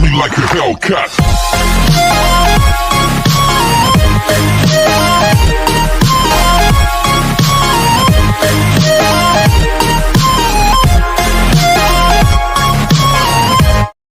me like a Hellcat.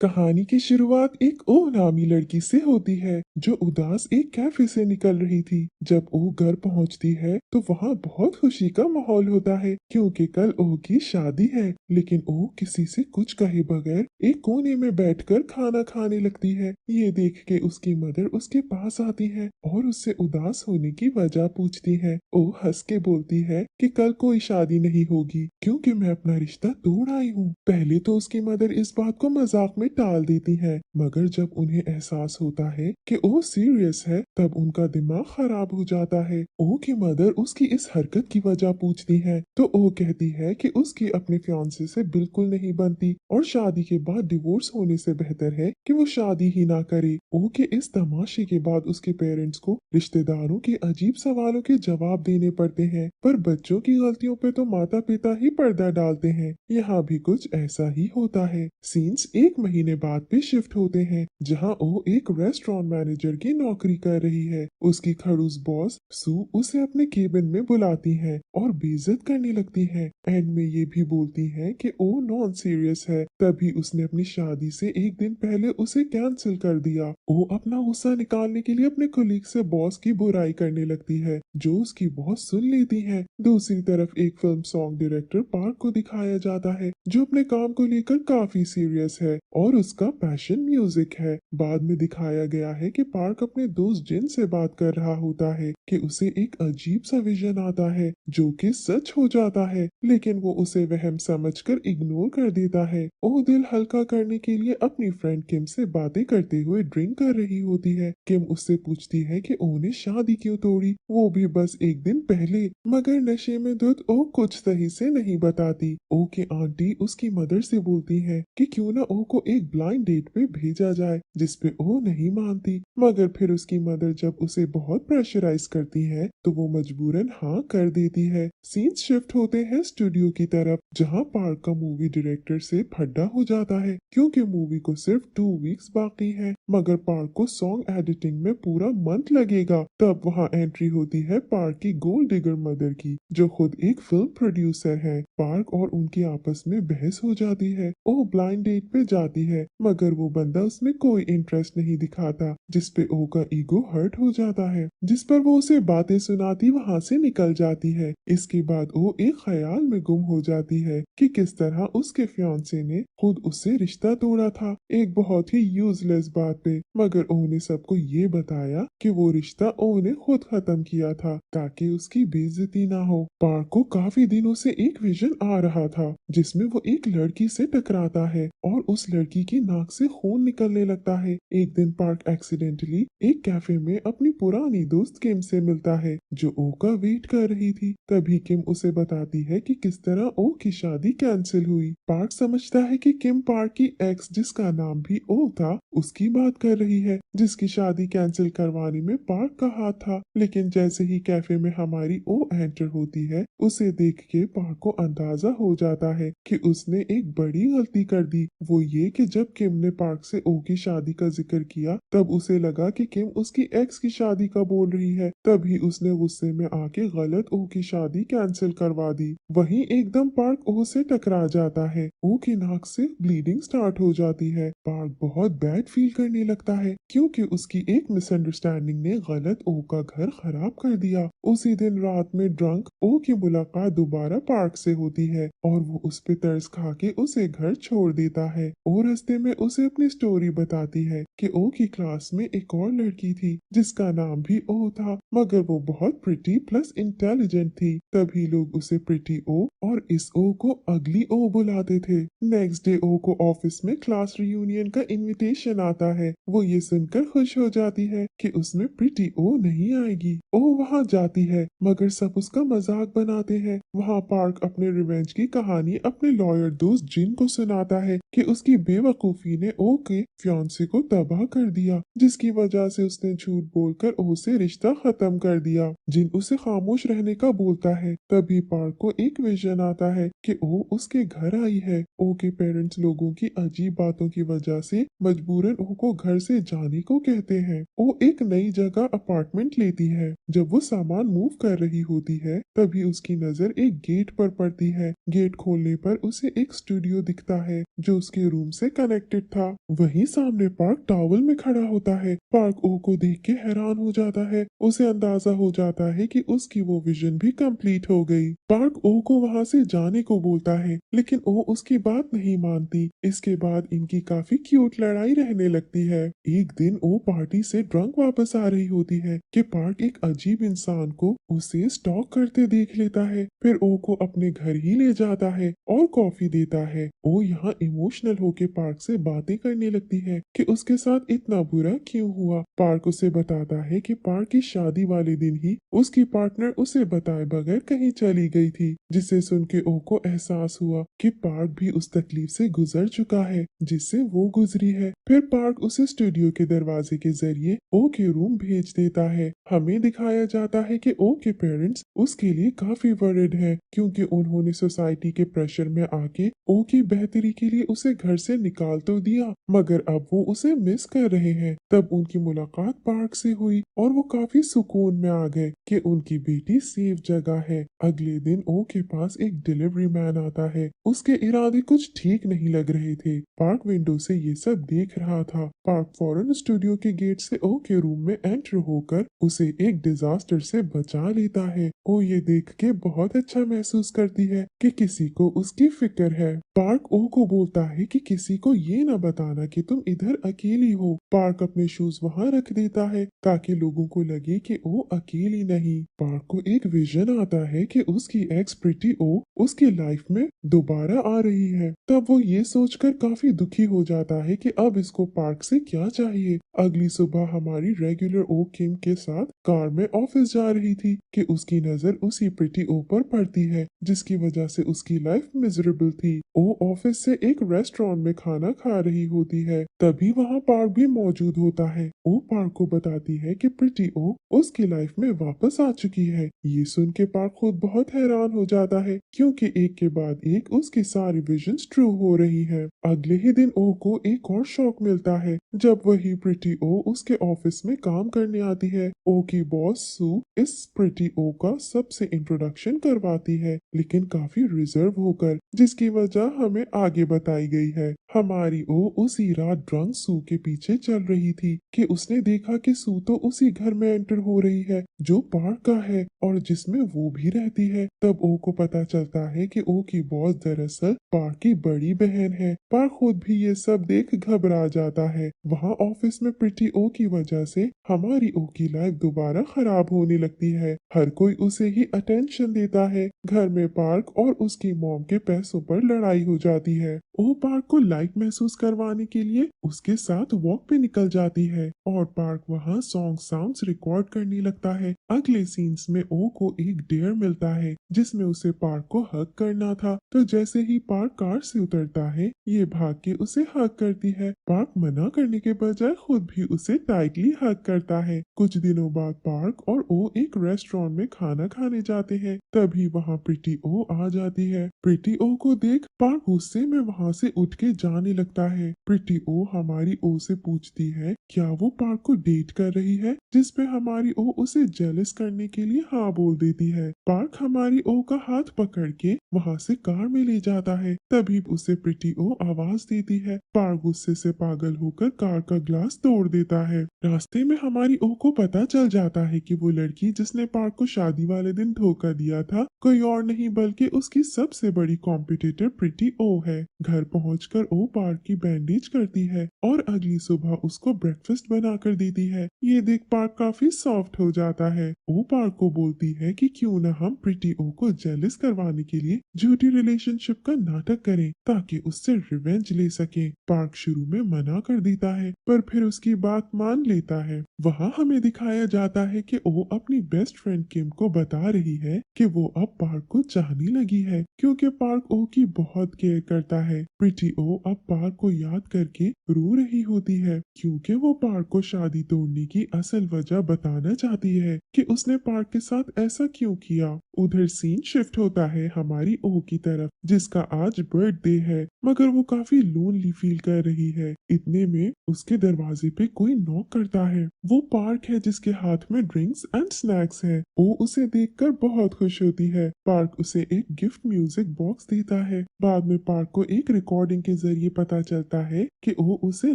कहानी की शुरुआत एक ओह नामी लड़की से होती है जो उदास एक कैफे से निकल रही थी। जब ओह घर पहुंचती है तो वहां बहुत खुशी का माहौल होता है क्योंकि कल ओह की शादी है। लेकिन ओह किसी से कुछ कहे बगैर एक कोने में बैठकर खाना खाने लगती है। ये देख के उसकी मदर उसके पास आती है और उससे उदास होने की वजह पूछती है। ओह हंस के बोलती है कि कल कोई शादी नहीं होगी क्योंकि मैं अपना रिश्ता तोड़ आई हूँ। पहले तो उसकी मदर इस बात को मजाक में टाल देती है, मगर जब उन्हें एहसास होता है कि ओह सीरियस है तब उनका दिमाग खराब हो जाता है। ओह की मदर उसकी इस हरकत की वजह पूछती है तो ओह कहती है कि उसकी अपने फियांसे से बिल्कुल नहीं बनती और शादी के बाद डिवोर्स होने से बेहतर है कि वो शादी ही ना करे। ओह के इस तमाशे के बाद उसके पेरेंट्स को रिश्तेदारों के अजीब सवालों के जवाब देने पड़ते हैं, पर बच्चों की गलतियों पे तो माता पिता ही पर्दा डालते हैं। यहाँ भी कुछ ऐसा ही होता है। सीन्स एक महीने बाद पे शिफ्ट होते हैं जहाँ ओह एक रेस्टोरेंट मैनेजर की नौकरी कर रही है। उसकी खड़ूस बॉस सू उसे अपने केबिन में बुलाती है और बेइज्जत करने लगती है। एंड में ये भी बोलती है कि ओह नॉन सीरियस है, तभी उसने अपनी शादी से एक दिन पहले उसे कैंसिल कर दिया। ओह अपना गुस्सा निकालने के लिए अपने कोलीग से बॉस की बुराई करने लगती है जो उसकी बॉस सुन लेती है। दूसरी तरफ एक फिल्म सॉन्ग डायरेक्टर पार्क को दिखाया जाता है जो अपने काम को लेकर काफी सीरियस है और उसका पैशन म्यूजिक है। बाद में दिखाया गया है कि पार्क अपने दोस्त जिन से बात कर रहा होता है कि उसे एक अजीब सा विजन आता है जो कि सच हो जाता है, लेकिन वो उसे वहम समझकर इग्नोर कर देता है। वो दिल हल्का करने के लिए अपनी फ्रेंड किम से बातें करते हुए ड्रिंक कर रही होती है। किम उससे पूछती है कि ओह ने शादी क्यों तोड़ी, वो भी बस एक दिन पहले, मगर नशे में धुत ओह कुछ सही से नहीं बताती। ओह की आंटी उसकी मदर से बोलती है कि क्यों ना ओह को एक ब्लाइंड डेट पे भेजा जाए, जिसपे ओह नहीं मानती, मगर फिर उसकी मदर जब उसे बहुत प्रेशराइज करती है तो वो मजबूरन हाँ कर देती है। सीन्स शिफ्ट होते हैं स्टूडियो की तरफ जहाँ पार्क का मूवी डायरेक्टर से फड्डा हो जाता है क्योंकि मूवी को सिर्फ 2 वीक्स बाकी है, मगर पार्क को सॉन्ग एडिटिंग में पूरा मंथ लगेगा। तब वहाँ एंट्री होती है पार्क की गोल्ड डिगर मदर की जो खुद एक फिल्म प्रोड्यूसर है। पार्क और उनकी आपस में बहस हो जाती है। ओह ब्लाइंड डेट पे जाती है मगर वो बंदा उसमें कोई इंटरेस्ट नहीं दिखाता, जिसपे ओह का ईगो हर्ट हो जाता है, जिस पर वो उसे बातें सुनाती वहाँ से निकल जाती है। इसके बाद ओह एक ख्याल में गुम हो जाती है कि किस तरह उसके फियांसे ने खुद उससे रिश्ता तोड़ा था, एक बहुत ही यूजलेस बात पे, मगर ओह ने सबको ये बताया कि वो रिश्ता ओह ने खुद खत्म किया था ताकि उसकी बेइज्जती ना हो। पार्क को काफी दिनों से एक विजन आ रहा था जिसमें वो एक लड़की से टकराता है और उस लड़की की नाक से खून निकलने लगता है। एक दिन पार्क एक्सीडेंटली एक कैफे में अपनी पुरानी दोस्त किम से मिलता है जो ओ का वेट कर रही थी। तभी किम उसे बताती है कि किस तरह ओ की शादी कैंसिल हुई। पार्क समझता है कि किम पार्क की एक्स जिसका नाम भी ओ था उसकी बात कर रही है, जिसकी शादी कैंसिल करवाने में पार्क का हाथ था। लेकिन जैसे ही कैफे में हमारी ओ एंटर होती है उसे देख के पार्क को अंदाजा हो जाता है कि उसने एक बड़ी गलती कर दी। वो ये कि जब किम ने पार्क से ओ की शादी का जिक्र किया तब उसे लगा कि किम उसकी एक्स की शादी का बोल रही है, तभी उसने गुस्से में आके गलत ओ की शादी कैंसिल करवा दी। वहीं एकदम पार्क ओ से टकरा जाता है। ओ की नाक से ब्लीडिंग स्टार्ट हो जाती है। पार्क बहुत बैड फील करने लगता है क्योंकि उसकी एक मिसअंडरस्टैंडिंग ने गलत ओ का घर खराब कर दिया। उसी दिन रात में ड्रंक ओ की मुलाकात दोबारा पार्क से होती है और वो उस पे तरस खा के उसे घर छोड़ देता है और रास्ते में उसे अपनी स्टोरी बताती है कि ओ की क्लास में एक और लड़की थी जिसका नाम भी ओ था, मगर वो बहुत प्रिटी प्लस इंटेलिजेंट थी, तभी लोग उसे प्रिटी ओ और इस ओ को अगली ओ बुलाते थे। नेक्स्ट डे ओ को ऑफिस में क्लास रियूनियन का इनविटेशन आता है। वो ये सुनकर खुश हो जाती है कि उसमें प्रिटी ओ नहीं आएगी। ओ वहाँ जाती है मगर सब उसका मजाक बनाते हैं। वहाँ पार्क अपने रिवेंज की कहानी अपने लॉयर दोस्त जिन को सुनाता है कि उसकी बेवकूफी ने ओ के फियांसे को तबाह कर दिया, जिसकी वजह से उसने झूठ बोलकर ओ से रिश्ता खत्म कर दिया। जिन उसे खामोश रहने का बोलता है। तभी पार्क को एक विजन आता है कि ओ उसके घर आई है। ओ के पेरेंट्स लोगों की अजीब बातों की वजह से मजबूरन ओ को घर से जाने को कहते हैं। ओ एक नई जगह अपार्टमेंट लेती है। जब वो सामान मूव कर रही होती है तभी उसकी नजर एक गेट पर पड़ती है। गेट खोलने पर उसे एक स्टूडियो दिखता है जो उसके रूम से कनेक्टेड था। वहीं सामने पार्क टॉवल में खड़ा होता है। पार्क ओ को देख के हैरान हो जाता है। उसे अंदाजा हो जाता है कि उसकी वो विजन भी कंप्लीट हो गई। पार्क ओ को वहां से जाने को बोलता है लेकिन ओ उसकी बात नहीं मानती। इसके बाद इनकी काफी क्यूट लड़ाई रहने लगती है। एक दिन ओ पार्टी से ड्रंक वापस आ रही होती है कि पार्क एक अजीब इंसान को उसे स्टॉक करते देख लेता है। फिर ओ को अपने घर ही ले जाता है और कॉफी देता है। ओ यहाँ इमोशनल होके पार्क से बातें करने लगती है कि उसके साथ इतना बुरा क्यों हुआ। पार्क उसे बताता है कि पार्क की शादी वाले दिन ही उसकी पार्टनर उसे बताए बगैर कहीं चली गई थी, जिसे सुन के ओ को एहसास हुआ कि पार्क भी उस तकलीफ से गुजर चुका है जिससे वो गुजरी है। फिर पार्क उसे स्टूडियो के दरवाजे के जरिए ओ के रूम भेज देता है। हमें दिखाया जाता है कि ओ के पेरेंट्स उसके लिए काफी वरिड हैं क्योंकि उन्होंने सोसाइटी के प्रेशर में आके ओ की बेहतरी के लिए उसे घर से निकाल तो दिया, मगर अब वो उसे मिस कर रहे हैं। तब उनकी मुलाकात पार्क से हुई और वो काफी सुकून में आ गए कि उनकी बेटी सेफ जगह है। अगले दिन ओ के पास एक डिलीवरी मैन आता है। उसके इरादे कुछ ठीक नहीं लग रहे थे। पार्क विंडो से ये सब देख रहा था। पार्क फौरन स्टूडियो के गेट से ओ के रूम में एंटर होकर उसे एक डिजास्टर से बचा लेता है। ओ ये देख के बहुत अच्छा महसूस करती है कि किसी को उसकी फिक्र है। पार्क ओ को बोलता है कि किसी को ये न बताना कि तुम इधर अकेली हो। पार्क अपने शूज वहां रख देता है ताकि लोगों को लगे कि ओ अकेली नहीं। पार्क को एक विजन आता है कि उसकी एक्स प्रीति ओ उसकी लाइफ में दोबारा आ रही है। तब वो ये सोचकर काफी दुखी हो जाता है कि अब इसको पार्क से क्या चाहिए। अगली सुबह हमारी रेगुलर ओ किम के साथ कार में ऑफिस जा रही थी कि उसकी नजर उसी प्रीति ओ पर पड़ती है जिसकी वजह से उसकी लाइफ मिजरेबल थी। ओ ऑफिस से एक रेस्टोरेंट में खाना खा रही होती है। तभी वहाँ पार्क भी मौजूद होता है। ओ पार्क को बताती है कि प्रीति ओ उसकी लाइफ में वापस आ चुकी है। ये सुन के पार्क खुद बहुत हैरान हो जाता है क्योंकि एक के बाद एक उसकी सारी विजन्स ट्रू हो रही है। अगले ही दिन ओ को एक और शौक मिलता है जब वही प्रीति ओ उसके ऑफिस में काम करने आती है। ओ की बॉस सू इस प्रीति ओ का सबसे इंट्रोडक्शन करवाती है लेकिन काफी रिजर्व होकर, जिसकी वजह हमें आगे बताई गई है। हमारी ओ उसी रात ड्रंक सू के पीछे चल रही थी कि उसने देखा कि सू तो उसी घर में एंटर हो रही है जो पार्क का है और जिसमें वो भी रहती है। तब ओ को पता चलता है कि ओ की बॉस दरअसल पार्क की बड़ी बहन है। पार्क खुद भी ये सब देख घबरा जाता है। वहाँ ऑफिस में प्रीति ओ की वजह से हमारी ओ की लाइफ दोबारा खराब होने लगती है। हर कोई उसे ही अटेंशन देता है। घर में पार्क और उसकी मॉम के पैसों पर लड़ाई हो जाती है। ओ पार्क को लाइक महसूस करवाने के लिए उसके साथ वॉक पे निकल जाती है और पार्क वहाँ सॉन्ग साउंड्स रिकॉर्ड करने लगता है। अगले सीन्स में ओ को एक डेयर मिलता है जिसमें उसे पार्क को हक करना था। तो जैसे ही पार्क कार से उतरता है ये भाग के उसे हक करती है। पार्क मना करने के बजाय खुद भी उसे टाइटली हक करता है। कुछ दिनों बाद पार्क और ओ एक रेस्टोरेंट में खाना खाने जाते हैं। तभी वहाँ प्रीति ओ आ जाती है। प्रीति ओ को देख पार्क गुस्से में वहाँ से उठ के जाने लगता है। प्रीति ओ हमारी ओ से पूछती है क्या वो पार्क को डेट कर रही है, जिसपे हमारी ओ उसे जेलस करने के लिए हाँ बोल देती है। पार्क हमारी ओ का हाथ पकड़ के वहाँ से कार में ले जाता है। तभी उसे प्रीति ओ आवाज देती है। पार्क गुस्से से पागल होकर कार का ग्लास तोड़ देता है। रास्ते में हमारी ओ को पता चल जाता है कि वो लड़की जिसने पार्क को शादी वाले दिन धोखा दिया था कोई और नहीं बल्कि उसकी सबसे बड़ी कॉम्पिटिटर प्रीति ओ है। घर पहुंचकर ओ पार्क की बैंडेज करती है और अगली सुबह उसको ब्रेकफास्ट बना कर देती है। ये देख पार्क काफी सॉफ्ट हो जाता है। ओ पार्क को बोलती है कि क्यों न हम प्रीति ओ को जेलस करवाने के लिए झूठी रिलेशनशिप का नाटक करें ताकि उससे रिवेंज ले सके। पार्क शुरू में मना कर देता है पर फिर उसकी बात मान लेता है। वहाँ हमें दिखाया जाता है कि ओ अपनी बेस्ट फ्रेंड किम को बता रही है कि वो अब पार्क को चाहने लगी है क्योंकि पार्क ओ की बहुत केयर करता है। है। प्रीति ओ अब पार्क को याद करके रो रही होती है क्योंकि वो पार्क को शादी तोड़ने की असल वजह बताना चाहती है कि उसने पार्क के साथ ऐसा क्यों किया। उधर सीन शिफ्ट होता है हमारी ओ की तरफ जिसका आज बर्थडे है मगर वो काफी लोनली फील कर रही है। इतने में उसके दरवाजे पे कोई नॉक करता है। वो पार्क है जिसके हाथ में ड्रिंक्स एंड स्नैक्स है। ओ उसे देखकर बहुत खुश होती है। पार्क उसे एक गिफ्ट म्यूजिक बॉक्स देता है। बाद में पार्क को एक रिकॉर्डिंग के जरिए पता चलता है कि ओ उसे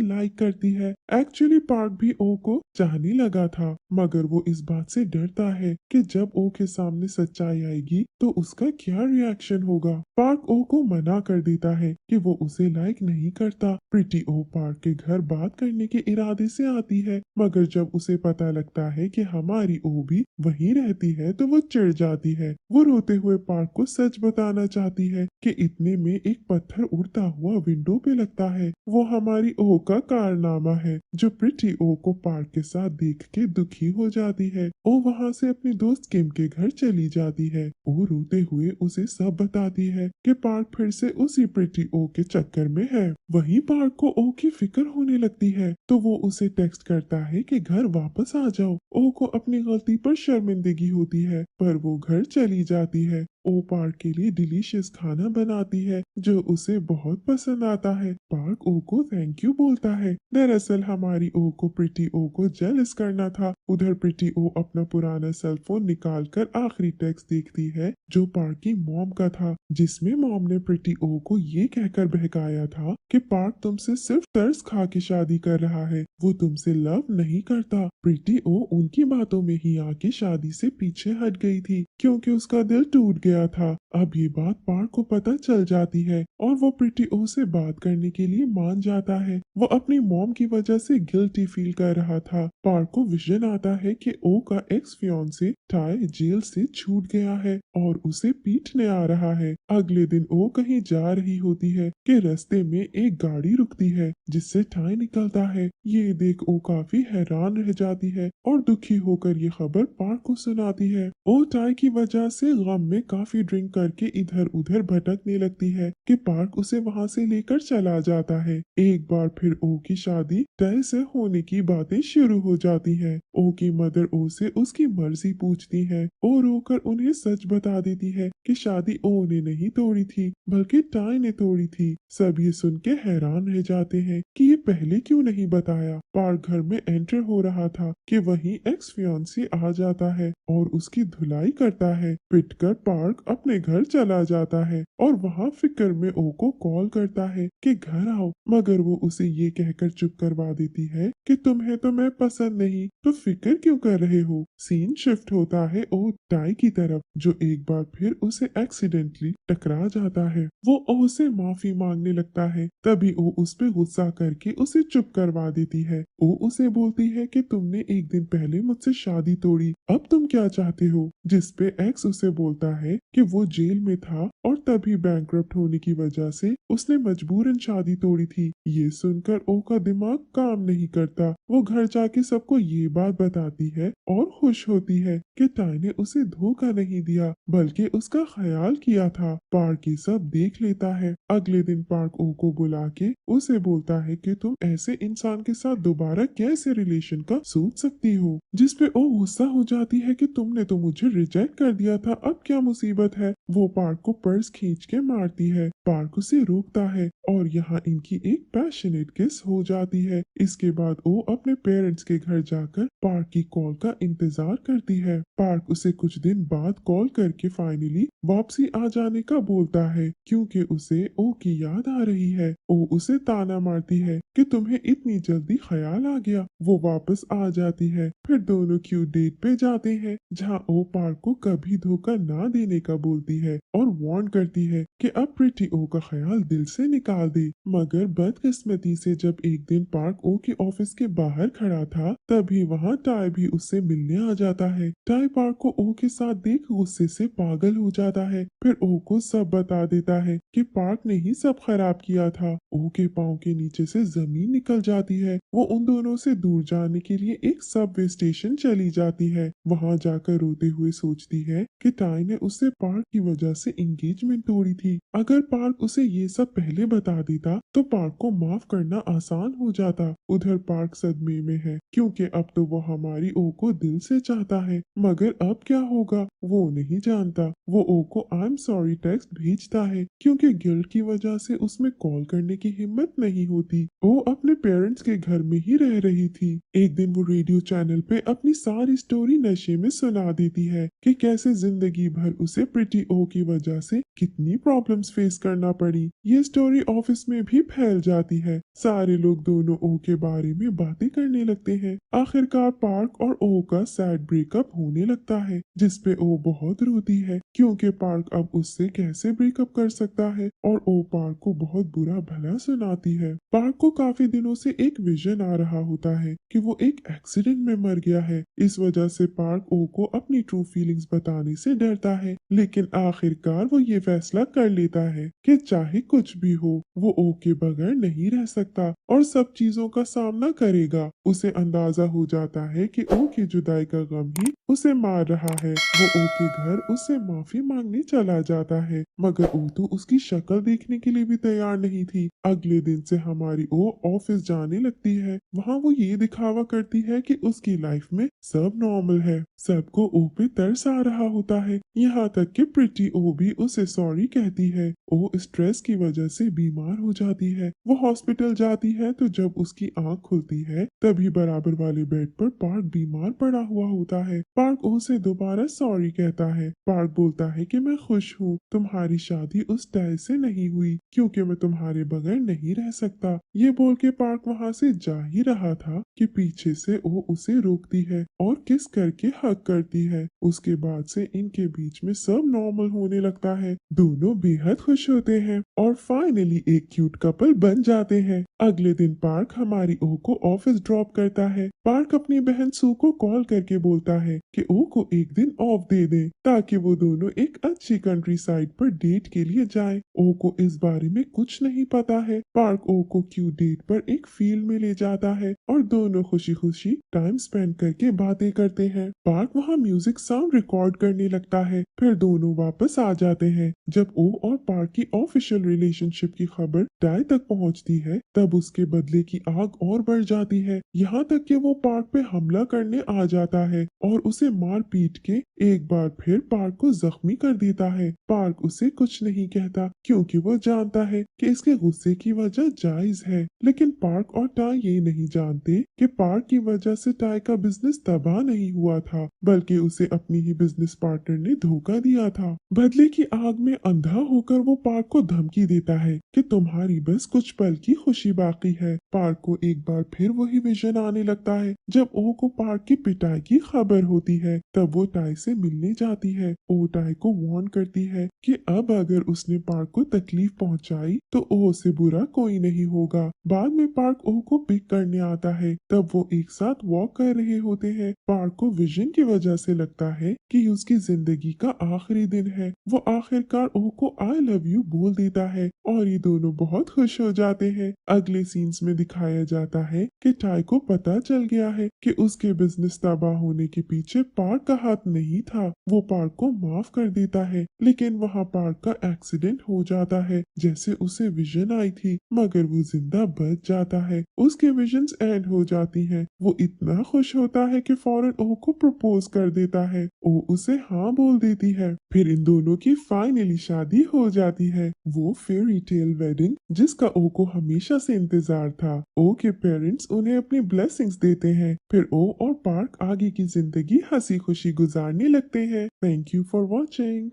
लाइक करती है। एक्चुअली पार्क भी ओ को चाहने लगा था मगर वो इस बात से डरता है कि जब ओ के सामने सच्चाई आएगी तो उसका क्या रिएक्शन होगा। पार्क ओ को मना कर देता है कि वो उसे लाइक नहीं करता। प्रीति ओ पार्क के घर बात करने के इरादे से आती है मगर जब उसे पता लगता है कि हमारी ओ भी वहीं रहती है तो वो चिढ़ जाती है। वो रोते हुए पार्क को सच बताना चाहती है कि इतने में एक पत्थर उड़ता हुआ विंडो पे लगता है। वो हमारी ओ का कारनामा है जो प्रीति ओ को पार्क के साथ देख के दुखी हो जाती है। ओ वहाँ से अपनी दोस्त किम के घर चली जाती है। ओ रोते हुए उसे सब बताती है कि पार्क फिर से उसी प्रीति ओ के चक्कर में है। वहीं पार्क को ओ की फिक्र होने लगती है तो वो उसे टेक्स्ट करता है कि घर वापस आ जाओ। ओ को अपनी गलती पर शर्मिंदगी होती है पर वो घर चली जाती है। ओ पार्क के लिए डिलीशियस खाना बनाती है जो उसे बहुत पसंद आता है। पार्क ओ को थैंक यू बोलता है। दरअसल हमारी ओ को प्रीति ओ को जेलस करना था। उधर प्रीति ओ अपना पुराना सेल फोन निकाल कर आखिरी टेक्स्ट देखती है जो पार्क की मॉम का था जिसमें मॉम ने प्रीति ओ को ये कहकर बहकाया था कि पार्क तुमसे सिर्फ तरस खा के शादी कर रहा है, वो तुमसे लव नहीं करता। प्रीति ओ उनकी बातों में ही आके शादी से पीछे हट गई थी क्योंकि उसका दिल टूट गया था। अब ये बात पार्क को पता चल जाती है और वो प्रीति ओ से बात करने के लिए मान जाता है। वो अपनी मॉम की वजह से गिल्टी फील कर रहा था। पार्क को विजन आता है कि ओ का एक्स फियांसे टाई जेल से छूट गया है और उसे पीटने आ रहा है। अगले दिन ओ कहीं जा रही होती है कि रास्ते में एक गाड़ी रुकती है जिससे टाई निकलता है। ये देख ओ काफी हैरान रह जाती है और दुखी होकर ये खबर पार्क को सुनाती है। ओ टाई की वजह से गम में काफी ड्रिंक करके इधर उधर भटकने लगती है कि पार्क उसे वहाँ से लेकर चला जाता है। एक बार फिर ओ की शादी तय से होने की बातें शुरू हो जाती है। ओ की मदर ओ से उसकी मर्जी पूछती है। ओ रोकर उन्हें सच बता देती है कि शादी ओ ने नहीं तोड़ी थी बल्कि टाई ने तोड़ी थी। सब ये सुन के हैरान रह जाते हैं कि ये पहले क्यों नहीं बताया। पार्क घर में एंटर हो रहा था कि वहीं एक्स फियांसे आ जाता है और उसकी धुलाई करता है। पिटकर पार्क अपने घर चला जाता है और वहाँ फिक्र में ओ को कॉल करता है कि घर आओ मगर वो उसे ये कहकर चुप करवा देती है कि तुम्हें तो मैं पसंद नहीं तो फिक्र क्यों कर रहे हो। सीन शिफ्ट होता है ओ टाई की तरफ जो एक बार फिर उसे एक्सीडेंटली टकरा जाता है। वो ओ से माफी मांगने लगता है तभी ओ उस पे गुस्सा करके उसे चुप करवा देती है। ओ उसे बोलती है कि तुमने एक दिन पहले मुझसे शादी तोड़ी अब तुम क्या चाहते हो। जिस पे एक्स उसे बोलता है कि वो जेल में था और तभी बैंकरप्ट होने की वजह से उसने मजबूरन शादी तोड़ी थी। ये सुनकर ओ का दिमाग काम नहीं करता। वो घर जाके सबको ये बात बताती है और खुश होती है कि टाई ने उसे धोखा नहीं दिया बल्कि उसका ख्याल किया था। पार्क ये सब देख लेता है। अगले दिन पार्क ओ को बुला के उसे बोलता है कि तुम ऐसे इंसान के साथ दोबारा कैसे रिलेशन का सोच सकती हो। जिसपे ओ गुस्सा हो जाती है कि तुमने तो मुझे रिजेक्ट कर दिया था अब क्या मुसीबत है। वो पार्क को पर्स खींच के मारती है। पार्क उसे रोकता है और यहाँ इनकी एक पैशनेट किस हो जाती है। इसके बाद वो अपने पेरेंट्स के घर जाकर पार्क की कॉल का इंतजार करती है। पार्क उसे कुछ दिन बाद कॉल करके फाइनली वापसी आ जाने का बोलता है क्योंकि उसे ओ की याद आ रही है। ओ उसे ताना मारती है कि तुम्हें इतनी जल्दी ख्याल आ गया। वो वापस आ जाती है। फिर दोनों क्यूट डेट पे जाते हैं जहाँ ओ पार्क को कभी धोखा ना देने का बोलती है और वार्न करती है कि अब प्रीति ओ का ख्याल दिल से निकाल दे। मगर बदकिस्मती से जब एक दिन पार्क ओ के ऑफिस के बाहर खड़ा था तभी वहाँ टाई भी उससे मिलने आ जाता है। टाई पार्क को ओ के साथ देख गुस्से से पागल हो जाता है। फिर ओ को सब बता देता है कि पार्क ने ही सब खराब किया था। ओ के पाँव के नीचे से जमीन निकल जाती है। वो उन दोनों से दूर जाने के लिए एक सबवे स्टेशन चली जाती है। वहाँ जाकर रोते हुए सोचती है कि टाई ने उससे उसे पार्क की वजह से एंगेजमेंट तोड़ी थी। अगर पार्क उसे ये सब पहले बता देता तो पार्क को माफ करना आसान हो जाता। उधर पार्क सदमे में है क्योंकि अब तो वो हमारी ओ को दिल से चाहता है, मगर अब क्या होगा वो नहीं जानता। वो ओ को आई एम सॉरी टेक्स्ट भेजता है क्योंकि गिल्ट की वजह से उसमें कॉल करने की हिम्मत नहीं होती। वो अपने पेरेंट्स के घर में ही रह रही थी। एक दिन वो रेडियो चैनल पे अपनी सारी स्टोरी नशे में सुना देती है कि कैसे जिंदगी भर उसे प्रिटी ओ की वजह से कितनी प्रॉब्लम्स फेस करना पड़ी। ये स्टोरी ऑफिस में भी फैल जाती है। सारे लोग दोनों ओ के बारे में बातें करने लगते हैं। आखिरकार पार्क और ओ का सैड ब्रेकअप होने लगता है, जिसपे ओ बहुत रोती है क्योंकि पार्क अब उससे कैसे ब्रेकअप कर सकता है, और ओ पार्क को बहुत बुरा भला सुनाती है। पार्क को काफी दिनों से एक विजन आ रहा होता है कि वो एक एक्सीडेंट में मर गया है। इस वजह से पार्क ओ को अपनी ट्रू फीलिंग्स बताने से डरता है, लेकिन आखिरकार वो ये फैसला कर लेता है कि चाहे कुछ भी हो वो ओ के बगैर नहीं रह सकता और सब चीजों का सामना करेगा। उसे अंदाजा हो जाता है कि ओ की जुदाई का गम ही उसे मार रहा है। वो ओ के घर उससे माफी मांगने चला जाता है, मगर ओ तो उसकी शक्ल देखने के लिए भी तैयार नहीं थी। अगले दिन से हमारी ओ ऑफिस जाने लगती है। वहाँ वो ये दिखावा करती है कि उसकी लाइफ में सब नॉर्मल है। सबको ओ पे तरस आ रहा होता है, यहाँ तक कि प्रिटी ओ भी उसे सॉरी कहती है। ओ स्ट्रेस की वजह से बीमार हो जाती है। वो हॉस्पिटल जाती है तो जब उसकी आंख खुलती है तभी बराबर वाले बेड पर पार्क बीमार पड़ा हुआ होता है। पार्क ओ से दोबारा सॉरी कहता है। पार्क बोलता है कि मैं खुश हूँ, तुम्हारी शादी उस टाई से नहीं हुई क्योंकि मैं तुम्हारे बगैर नहीं रह सकता। ये बोल के पार्क वहाँ से जा ही रहा था कि पीछे से ओ उसे रोकती है और किस करके हक करती है। उसके बाद से इनके बीच में सब नॉर्मल होने लगता है। दोनों बेहद खुश होते हैं और फाइनली एक क्यूट कपल बन जाते हैं। अगले दिन पार्क हमारी ओ को ऑफिस ड्रॉप करता है। पार्क अपनी बहन सू को कॉल करके बोलता है कि ओ को एक दिन ऑफ दे दे ताकि वो दोनों एक अच्छी कंट्री साइड पर डेट के लिए जाएं। ओ को इस बारे में कुछ नहीं पता है। पार्क ओ को क्यूट डेट पर एक फील्ड में ले जाता है और दोनों खुशी खुशी टाइम स्पेंड करके बातें करते हैं। पार्क वहाँ म्यूजिक साउंड रिकॉर्ड करने लगता है। फिर दोनों वापस आ जाते हैं। जब ओ और पार्क की ऑफिशियल रिलेशनशिप की खबर टाई तक पहुँचती है तब उसके बदले की आग और बढ़ जाती है, यहाँ तक कि वो पार्क पे हमला करने आ जाता है और उसे मार पीट के एक बार फिर पार्क को जख्मी कर देता है। पार्क उसे कुछ नहीं कहता क्योंकि वो जानता है कि इसके गुस्से की वजह जायज है, लेकिन पार्क और टाई ये नहीं जानते कि पार्क की वजह से टाई का बिजनेस तबाह नहीं हुआ था, बल्कि उसे अपनी ही बिजनेस पार्टनर ने धोखा दिया था। बदले की आग में अंधा होकर वो पार्क को धमकी देता है कि तुम्हारी बस कुछ पल की खुशी बाकी है। पार्क को एक बार फिर वही विजन आने लगता है। जब ओ को पार्क की पिटाई की खबर होती है तब वो टाई से मिलने जाती है। ओ टाई को वार्न करती है कि अब अगर उसने पार्क को तकलीफ पहुंचाई तो ओ से बुरा कोई नहीं होगा। बाद में पार्क ओ को पिक करने आता है। तब वो एक साथ वॉक कर रहे होते हैं। पार्क को विजन की वजह से लगता है कि उसकी जिंदगी का आखिरी दिन है। वो आखिरकार ओ को आई लव यू बोल देता है और ये दोनों बहुत खुश हो जाते हैं। अगले सीन्स में दिखाया जाता है कि टाई को पता चल गया है कि उसके बिजनेस तबाह होने के पीछे पार्क का हाथ नहीं था। वो पार्क को माफ कर देता है, लेकिन वहाँ पार्क का एक्सीडेंट हो जाता है जैसे उसे विजन आई थी, मगर वो जिंदा बच जाता है। उसके विजन्स एंड हो जाती हैं। वो इतना खुश होता है कि फौरन ओ को प्रपोज कर देता है। ओ उसे हाँ बोल देती है। फिर इन दोनों की फाइनली शादी हो जाती है। वो फेयरी टेल वेडिंग जिसका ओ को हमेशा से इंतजार था। ओ के पेरेंट्स उन्हें अपनी ब्लेसिंग्स देते हैं। फिर ओ और पार्क आगे की जिंदगी हंसी खुशी गुजारने लगते हैं। Thank you for watching.